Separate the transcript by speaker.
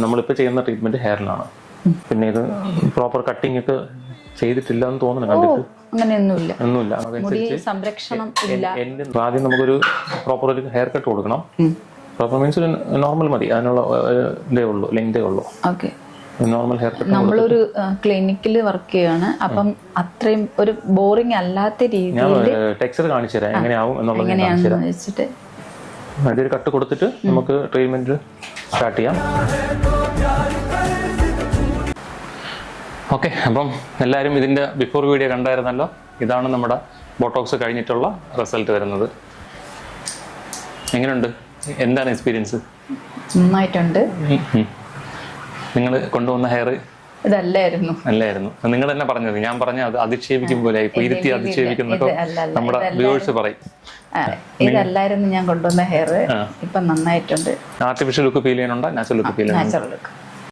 Speaker 1: നമ്മളിപ്പോൾ ചെയ്യുന്ന ട്രീറ്റ്മെന്റ് ഹെയറിലാണ്. പിന്നെ ഇത് പ്രോപ്പർ കട്ടിംഗ് ഒക്കെ ചെയ്തിട്ടില്ല എന്ന് തോന്നുന്നു കണ്ടിട്ട്. ഒന്നുമില്ല.
Speaker 2: സംരക്ഷണം ഇല്ല.
Speaker 1: ആദ്യം നമുക്കൊരു പ്രോപ്പർ ഒരു ഹെയർ കട്ട് കൊടുക്കണം. പ്രോപ്പർ മീൻസ് ഒരു നോർമൽ മതി, അതിനുള്ള ഇതേ ഉള്ളൂ, ലെങ്തേ ഉള്ളൂ. Normal hair cut.
Speaker 2: നമ്മളൊരു ക്ലിനിക്കിൽ വർക്ക് ചെയ്യാണ്, അപ്പം അത്രയും ഒരു ബോറിംഗ് അല്ലാത്ത രീതിയിൽ
Speaker 1: ഞാൻ ടെക്സ്ചർ കാണിച്ചു തരാം എങ്ങനെയാവും എന്നുള്ളത്
Speaker 2: വെച്ചിട്ട്
Speaker 1: അതൊരു കട്ട് കൊടുത്തിട്ട് നമുക്ക് ട്രീറ്റ്മെന്റ് സ്റ്റാർട്ട് ചെയ്യാം. ഓക്കെ, അപ്പം എല്ലാവരും ഇതിന്റെ ബിഫോർ വീഡിയോ കണ്ടായിരുന്നല്ലോ. ഇതാണ് നമ്മുടെ ബോട്ടോക്സ് കഴിഞ്ഞിട്ടുള്ള റിസൾട്ട് വരുന്നത്. എങ്ങനെയുണ്ട്? എന്താണ് എക്സ്പീരിയൻസ്?
Speaker 2: നന്നായിട്ടുണ്ട്.
Speaker 1: നിങ്ങൾ കൊണ്ടുവന്ന ഹെയർ
Speaker 2: ഇതല്ലായിരുന്നു.
Speaker 1: നിങ്ങൾ തന്നെ പറഞ്ഞത്, ഞാൻ പറഞ്ഞ അത് അധിക്ഷേപിക്കും പോലെ ഇരുത്തി അധിക്ഷേപിക്കുന്നൊക്കെ നമ്മുടെ വ്യൂവേഴ്സ് പറയും.
Speaker 2: ഇതല്ലായിരുന്നു ഞാൻ കൊണ്ടുവന്ന ഹെയർ. ഇപ്പൊ നന്നായിട്ടുണ്ട്.
Speaker 1: ആർട്ടിഫിഷ്യൽ ലുക്ക് ഫീൽ ചെയ്യാനുണ്ടോ? നാച്ചുറൽ ലുക്ക് ഫീൽ ചെയ്യുന്നുണ്ടോ?
Speaker 2: Natural look.